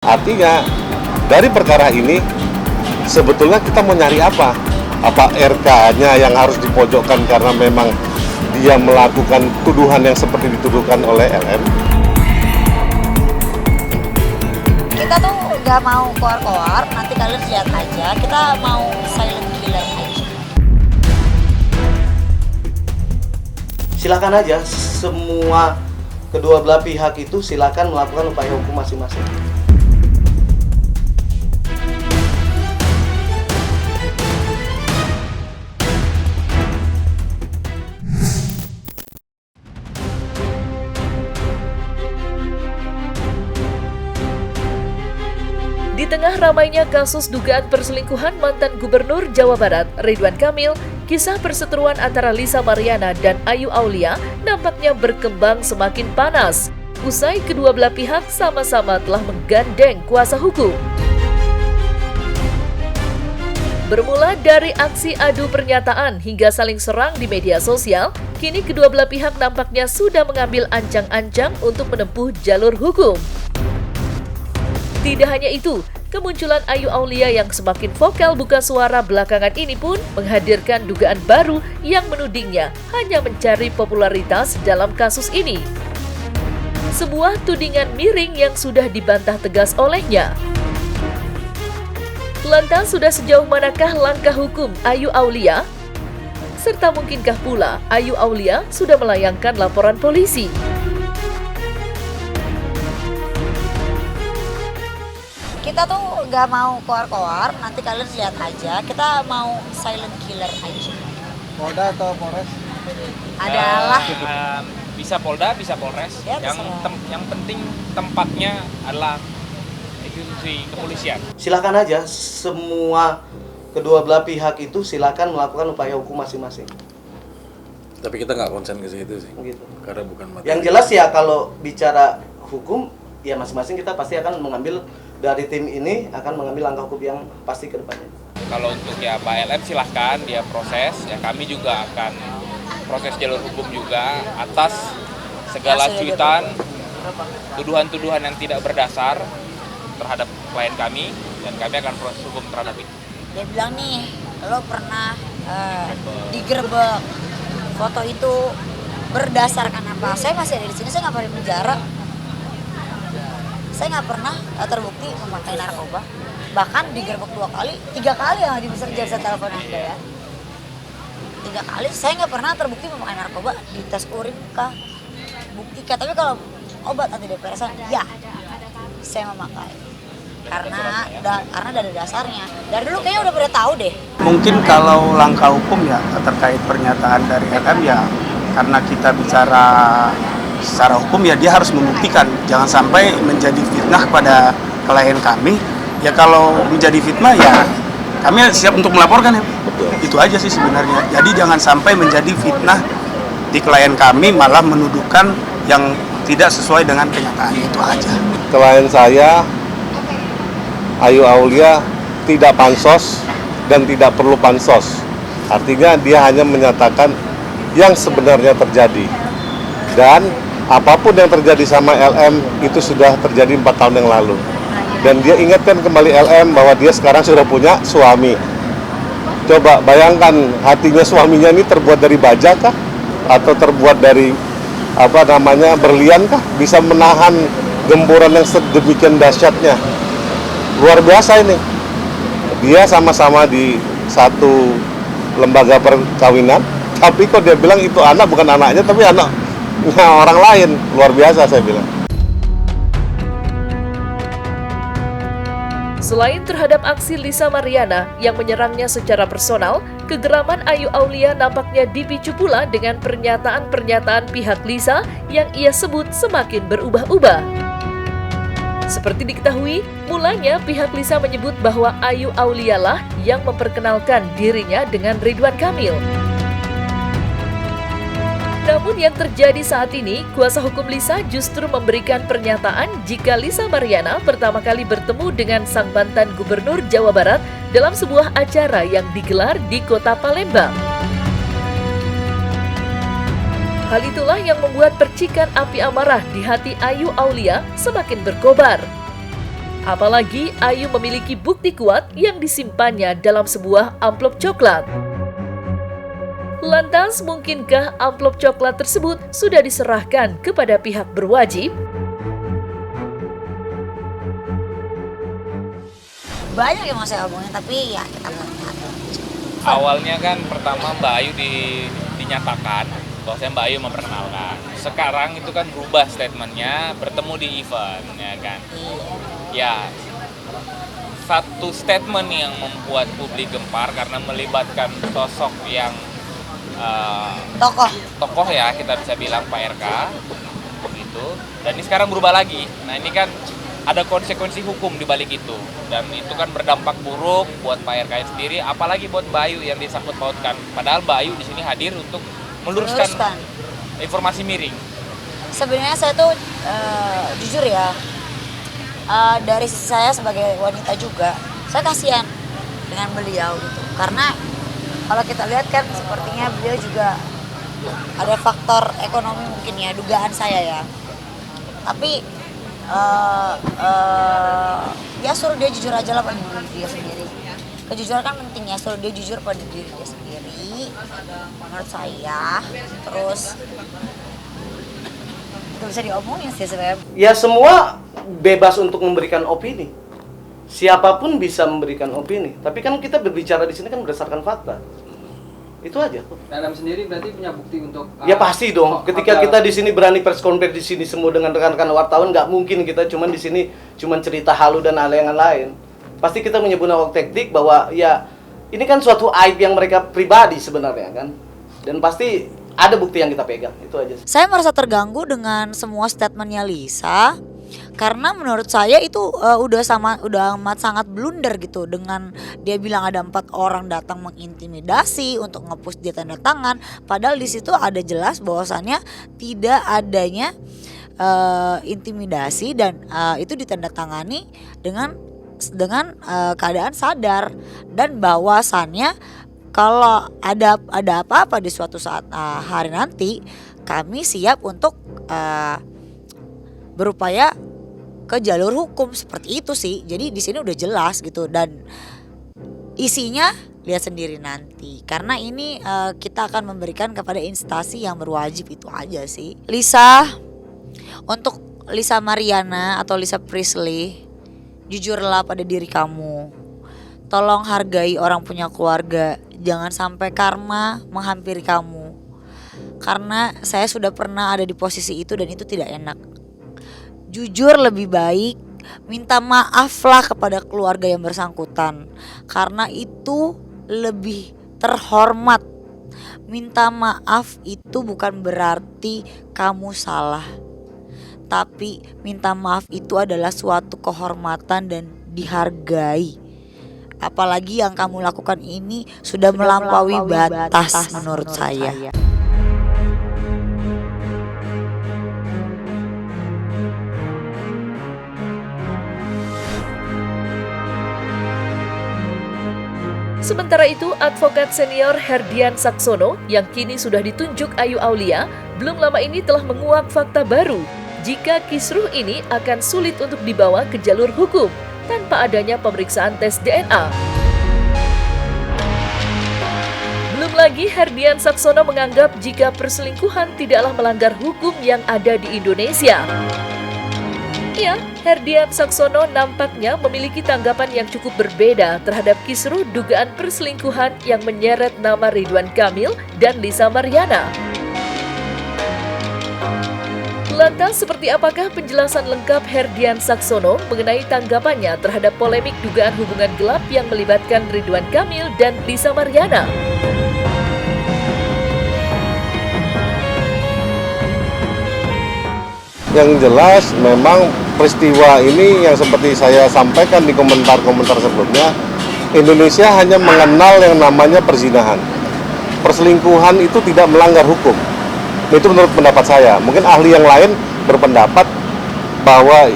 Artinya dari perkara ini sebetulnya kita mau nyari apa? Apa RK-nya yang harus dipojokkan karena memang dia melakukan tuduhan yang seperti dituduhkan oleh LM? Kita tuh nggak mau koar-koar, nanti kalian lihat aja. Kita mau silent killer aja. Silakan aja, semua kedua belah pihak itu silakan melakukan upaya hukum masing-masing. Di tengah ramainya kasus dugaan perselingkuhan mantan Gubernur Jawa Barat, Ridwan Kamil, kisah perseteruan antara Lisa Mariana dan Ayu Aulia nampaknya berkembang semakin panas. Usai kedua belah pihak sama-sama telah menggandeng kuasa hukum. Bermula dari aksi adu pernyataan hingga saling serang di media sosial, kini kedua belah pihak nampaknya sudah mengambil ancang-ancang untuk menempuh jalur hukum. Tidak hanya itu, kemunculan Ayu Aulia yang semakin vokal buka suara belakangan ini pun menghadirkan dugaan baru yang menudingnya hanya mencari popularitas dalam kasus ini. Sebuah tudingan miring yang sudah dibantah tegas olehnya. Lantas sudah sejauh manakah langkah hukum Ayu Aulia? Serta mungkinkah pula Ayu Aulia sudah melayangkan laporan polisi? Kita tuh nggak mau koar-koar, nanti kalian lihat aja. Kita mau silent killer aja. Polda atau Polres? Adalah Bisa Polda, bisa Polres. Ya, yang penting tempatnya adalah institusi kepolisian. Silakan aja, semua kedua belah pihak itu silakan melakukan upaya hukum masing-masing. Tapi kita nggak konsen ke situ sih, Begitu. karena bukan materi. Yang jelas ya kalau bicara hukum, ya masing-masing kita pasti akan mengambil dari tim ini akan mengambil langkah hukum yang pasti ke depannya. Kalau untuk ya Pak LM silahkan dia proses, ya kami juga akan proses jalur hukum juga atas segala cuitan, tuduhan-tuduhan yang tidak berdasar terhadap klien kami, dan kami akan proses hukum terhadap itu. dia bilang nih, lo pernah digerebek. Foto itu berdasarkan apa? Saya masih ada di sini, saya nggak pernah di penjara. Saya nggak pernah terbukti memakai narkoba. Bahkan digerebek 2 kali, 3 kali yang bisa telepon Anda ya. 3 kali saya nggak pernah terbukti memakai narkoba. Di tes urin kah? Buktikan. Tapi kalau obat antidepresan, ya saya memakai. Karena dari dasarnya. Dari dulu kayaknya udah pada tahu deh. Mungkin kalau langkah hukum ya terkait pernyataan dari LM ya karena kita bicara secara hukum ya dia harus membuktikan, jangan sampai menjadi fitnah pada klien kami. Ya kalau menjadi fitnah ya kami siap untuk melaporkan ya. Itu aja sih sebenarnya. Jadi jangan sampai menjadi fitnah di klien kami malah menuduhkan yang tidak sesuai dengan kenyataan, itu aja. Klien saya Ayu Aulia tidak pansos dan tidak perlu pansos. Artinya dia hanya menyatakan yang sebenarnya terjadi. Dan apapun yang terjadi sama LM itu sudah terjadi 4 tahun yang lalu. Dan dia ingatkan kembali LM bahwa dia sekarang sudah punya suami. Coba bayangkan hatinya suaminya ini terbuat dari baja kah? Atau terbuat dari berlian kah? Bisa menahan gempuran yang sedemikian dahsyatnya. Luar biasa ini. Dia sama-sama di satu lembaga perkawinan, tapi kok dia bilang itu anak bukan anaknya, tapi anaknya orang lain. Luar biasa saya bilang. Selain terhadap aksi Lisa Mariana yang menyerangnya secara personal, kegeraman Ayu Aulia nampaknya dipicu pula dengan pernyataan-pernyataan pihak Lisa yang ia sebut semakin berubah-ubah. Seperti diketahui, mulanya pihak Lisa menyebut bahwa Ayu Aulia lah yang memperkenalkan dirinya dengan Ridwan Kamil. Namun yang terjadi saat ini, kuasa hukum Lisa justru memberikan pernyataan jika Lisa Mariana pertama kali bertemu dengan sang mantan Gubernur Jawa Barat dalam sebuah acara yang digelar di kota Palembang. Hal itulah yang membuat percikan api amarah di hati Ayu Aulia semakin berkobar. Apalagi Ayu memiliki bukti kuat yang disimpannya dalam sebuah amplop coklat. Lantas, mungkinkah amplop coklat tersebut sudah diserahkan kepada pihak berwajib? Banyak yang mau saya omongin, tapi ya kita lihat. Awalnya kan pertama Mbak Ayu dinyatakan bahwa Mbak Ayu memperkenalkan. Sekarang itu kan berubah statementnya, bertemu di event, ya kan? Ya, satu statement yang membuat publik gempar karena melibatkan sosok yang tokoh ya, kita bisa bilang Pak RK, gitu. Dan ini sekarang berubah lagi. Nah ini kan ada konsekuensi hukum di balik itu, dan itu kan berdampak buruk buat Pak RK sendiri, apalagi buat Mbak Ayu yang disangkut pautkan. Padahal Mbak Ayu di sini hadir untuk meluruskan informasi miring. Sebenarnya saya tuh jujur ya, dari sisi saya sebagai wanita juga, saya kasihan dengan beliau gitu. Karena kalau kita lihat kan sepertinya beliau juga ada faktor ekonomi mungkin ya, dugaan saya ya. Tapi ya suruh dia jujur aja lah pada diri dia sendiri. Kejujuran kan penting ya, suruh dia jujur pada diri dia sendiri menurut saya. Terus gak bisa diomongin sih sebenarnya. Ya semua bebas untuk memberikan opini. Siapapun bisa memberikan opini. Tapi kan kita berbicara di sini kan berdasarkan fakta. Itu aja. Dalam sendiri berarti punya bukti untuk ya pasti dong. Ketika kita di sini berani press conference di sini semua dengan rekan-rekan wartawan, nggak mungkin kita cuman di sini cuman cerita halu dan hal yang lain. Pasti kita menyebut taktik bahwa ya ini kan suatu aib yang mereka pribadi sebenarnya kan. Dan pasti ada bukti yang kita pegang. Itu aja. Saya merasa terganggu dengan semua statementnya Lisa. Karena menurut saya itu udah amat sangat blunder gitu, dengan dia bilang ada 4 orang datang mengintimidasi untuk nge-push dia tanda tangan, padahal di situ ada jelas bahwasannya tidak adanya intimidasi dan itu ditandatangani dengan keadaan sadar, dan bahwasannya kalau ada apa-apa di suatu saat hari nanti, kami siap untuk berupaya ke jalur hukum, seperti itu sih. Jadi di sini udah jelas gitu, dan isinya lihat sendiri nanti. Karena ini kita akan memberikan kepada instansi yang berwajib, itu aja sih. Lisa, untuk Lisa Mariana atau Lisa Priestley, jujurlah pada diri kamu. Tolong hargai orang punya keluarga. Jangan sampai karma menghampiri kamu. Karena saya sudah pernah ada di posisi itu dan itu tidak enak. Jujur lebih baik, minta maaflah kepada keluarga yang bersangkutan, karena itu lebih terhormat. Minta maaf itu bukan berarti kamu salah, tapi minta maaf itu adalah suatu kehormatan dan dihargai. Apalagi yang kamu lakukan ini sudah melampaui batas menurut saya. Sementara itu, advokat senior Herdian Saksono yang kini sudah ditunjuk Ayu Aulia belum lama ini telah menguak fakta baru jika kisruh ini akan sulit untuk dibawa ke jalur hukum tanpa adanya pemeriksaan tes DNA. Belum lagi, Herdian Saksono menganggap jika perselingkuhan tidaklah melanggar hukum yang ada di Indonesia. Ya, Herdian Saksono nampaknya memiliki tanggapan yang cukup berbeda terhadap kisruh dugaan perselingkuhan yang menyeret nama Ridwan Kamil dan Lisa Mariana. Lantas, seperti apakah penjelasan lengkap Herdian Saksono mengenai tanggapannya terhadap polemik dugaan hubungan gelap yang melibatkan Ridwan Kamil dan Lisa Mariana? Yang jelas memang peristiwa ini yang seperti saya sampaikan di komentar-komentar sebelumnya, Indonesia hanya mengenal yang namanya perzinahan. Perselingkuhan itu tidak melanggar hukum. Itu menurut pendapat saya. Mungkin ahli yang lain berpendapat bahwa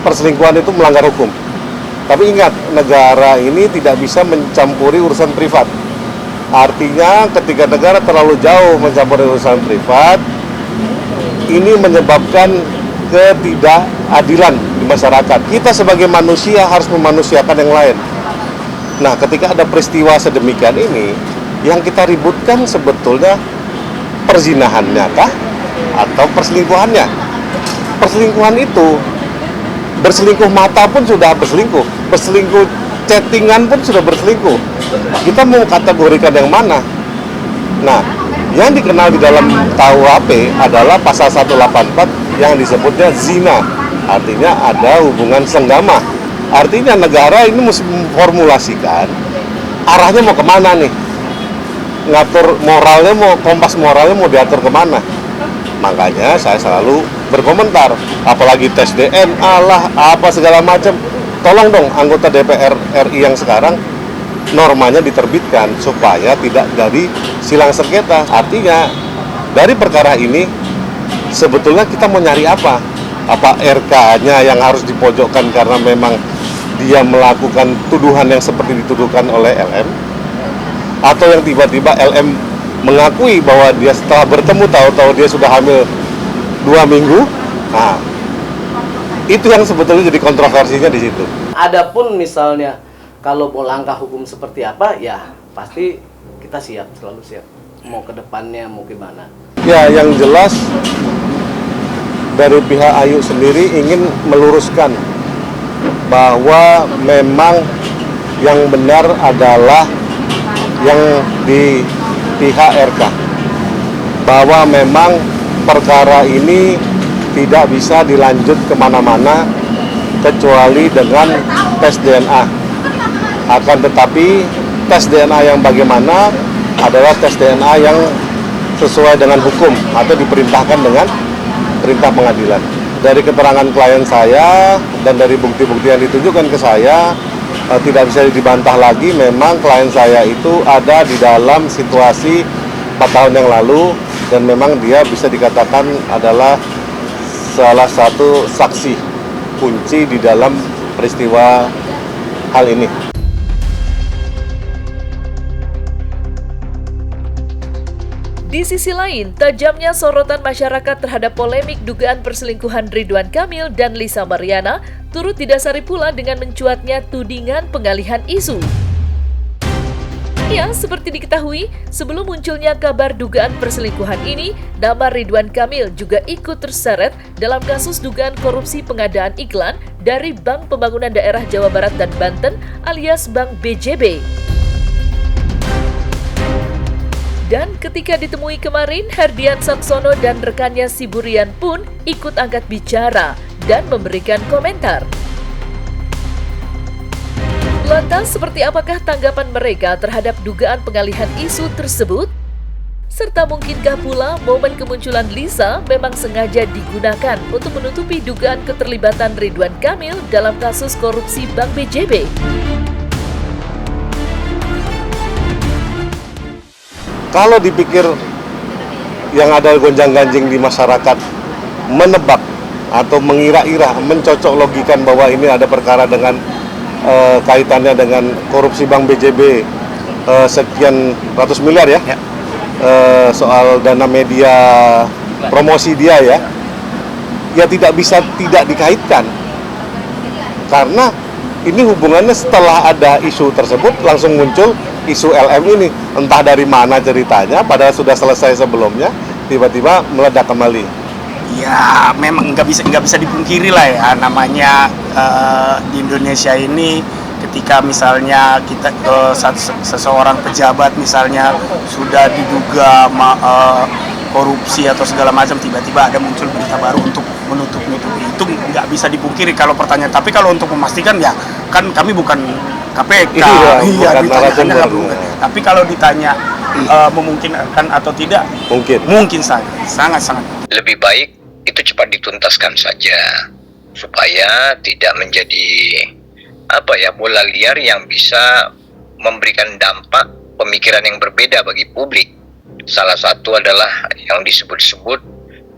perselingkuhan itu melanggar hukum. Tapi ingat, negara ini tidak bisa mencampuri urusan privat. Artinya ketika negara terlalu jauh mencampuri urusan privat, ini menyebabkan ketidakadilan di masyarakat. Kita sebagai manusia harus memanusiakan yang lain. Nah, ketika ada peristiwa sedemikian ini, yang kita ributkan sebetulnya perzinahannya kah atau perselingkuhannya? Perselingkuhan itu, berselingkuh mata pun sudah berselingkuh, berselingkuh chattingan pun sudah berselingkuh. Kita mau kategorikan yang mana? Nah, yang dikenal di dalam KUHP adalah pasal 184 yang disebutnya zina. Artinya ada hubungan senggama. Artinya negara ini mesti memformulasikan arahnya mau kemana nih. Ngatur moralnya, kompas moralnya mau diatur kemana. Makanya saya selalu berkomentar, apalagi tes DNA lah, apa segala macam. Tolong dong anggota DPR RI yang sekarang normanya diterbitkan supaya tidak jadi silang sengketa. Artinya dari perkara ini sebetulnya kita mau nyari apa? Apa RK-nya yang harus dipojokkan karena memang dia melakukan tuduhan yang seperti dituduhkan oleh LM? Atau yang tiba-tiba LM mengakui bahwa dia setelah bertemu tahu-tahu dia sudah hamil 2 minggu? Nah, itu yang sebetulnya jadi kontroversinya di situ. Adapun misalnya kalau mau langkah hukum seperti apa, ya pasti kita siap, selalu siap. Mau ke depannya, mau gimana. Ya, yang jelas dari pihak Ayu sendiri ingin meluruskan bahwa memang yang benar adalah yang di pihak RK. Bahwa memang perkara ini tidak bisa dilanjut kemana-mana kecuali dengan tes DNA. Akan tetapi tes DNA yang bagaimana adalah tes DNA yang sesuai dengan hukum atau diperintahkan dengan perintah pengadilan. Dari keterangan klien saya dan dari bukti-bukti yang ditunjukkan ke saya, tidak bisa dibantah lagi, memang klien saya itu ada di dalam situasi 4 tahun yang lalu dan memang dia bisa dikatakan adalah salah satu saksi kunci di dalam peristiwa hal ini. Di sisi lain, tajamnya sorotan masyarakat terhadap polemik dugaan perselingkuhan Ridwan Kamil dan Lisa Mariana turut didasari pula dengan mencuatnya tudingan pengalihan isu. Ya, seperti diketahui, sebelum munculnya kabar dugaan perselingkuhan ini, nama Ridwan Kamil juga ikut terseret dalam kasus dugaan korupsi pengadaan iklan dari Bank Pembangunan Daerah Jawa Barat dan Banten alias Bank BJB. Dan ketika ditemui kemarin, Herdian Saksono dan rekannya Siburian pun ikut angkat bicara dan memberikan komentar. Lantas, seperti apakah tanggapan mereka terhadap dugaan pengalihan isu tersebut? Serta mungkinkah pula momen kemunculan Lisa memang sengaja digunakan untuk menutupi dugaan keterlibatan Ridwan Kamil dalam kasus korupsi Bank BJB? Kalau dipikir yang ada gonjang-ganjing di masyarakat menebak atau mengira-ira, mencocok logikan bahwa ini ada perkara dengan kaitannya dengan korupsi Bank BJB sekian ratus miliar ya, soal dana media promosi dia ya tidak bisa tidak dikaitkan karena ini hubungannya setelah ada isu tersebut langsung muncul isu LM ini, entah dari mana ceritanya, padahal sudah selesai sebelumnya, tiba-tiba meledak kembali. Ya, memang nggak bisa dipungkiri lah ya, namanya di Indonesia ini ketika misalnya kita seseorang pejabat misalnya sudah diduga korupsi atau segala macam, tiba-tiba ada muncul berita baru untuk menutup-nutupi itu nggak bisa dipungkiri kalau pertanyaan. Tapi kalau untuk memastikan ya kan kami bukan KPK, iya ditanya. Tapi kalau ditanya memungkinkan atau tidak, mungkin saja, sangat-sangat. Lebih baik itu cepat dituntaskan saja supaya tidak menjadi bola liar yang bisa memberikan dampak pemikiran yang berbeda bagi publik. Salah satu adalah yang disebut-sebut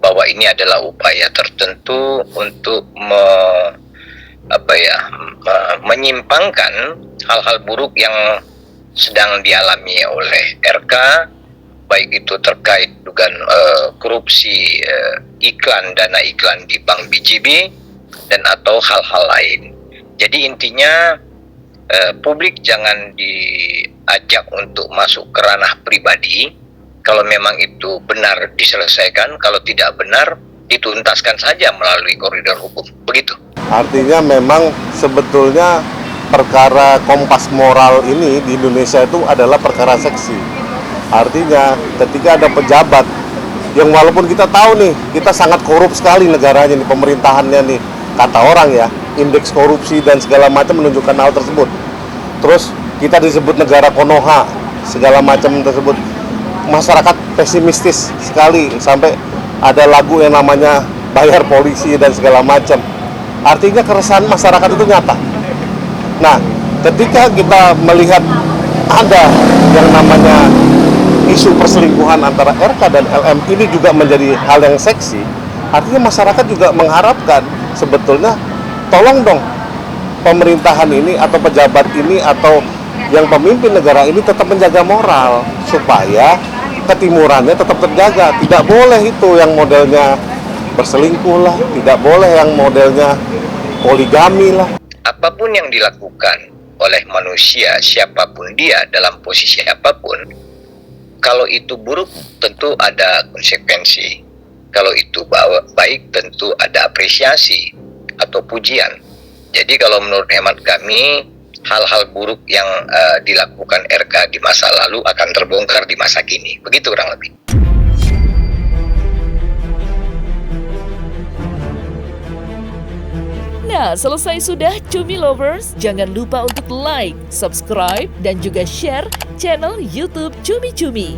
bahwa ini adalah upaya tertentu untuk menyimpangkan hal-hal buruk yang sedang dialami oleh RK, baik itu terkait dugaan korupsi dana iklan di Bank BJB dan atau hal-hal lain. Jadi intinya publik jangan diajak untuk masuk ke ranah pribadi. Kalau memang itu benar diselesaikan, kalau tidak benar dituntaskan saja melalui koridor hukum. Begitu. Artinya memang sebetulnya perkara kompas moral ini di Indonesia itu adalah perkara seksi. Artinya ketika ada pejabat yang walaupun kita tahu nih, kita sangat korup sekali negaranya nih, pemerintahannya nih, kata orang ya, indeks korupsi dan segala macam menunjukkan hal tersebut. Terus kita disebut negara Konoha, segala macam tersebut. Masyarakat pesimistis sekali, sampai ada lagu yang namanya bayar polisi dan segala macam. Artinya keresahan masyarakat itu nyata. Nah, ketika kita melihat ada yang namanya isu perselingkuhan antara RK dan LM ini juga menjadi hal yang seksi, artinya masyarakat juga mengharapkan sebetulnya tolong dong pemerintahan ini atau pejabat ini atau yang pemimpin negara ini tetap menjaga moral supaya ketimurannya tetap terjaga. Tidak boleh itu yang modelnya berselingkuh lah, tidak boleh yang modelnya poligami lah. Apapun yang dilakukan oleh manusia, siapapun dia, dalam posisi apapun, kalau itu buruk tentu ada konsekuensi. Kalau itu baik tentu ada apresiasi atau pujian. Jadi kalau menurut hemat kami, hal-hal buruk yang dilakukan RK di masa lalu akan terbongkar di masa kini. Begitu kurang lebih. Nah, selesai sudah Cumi Lovers. Jangan lupa untuk like, subscribe, dan juga share channel YouTube Cumi Cumi.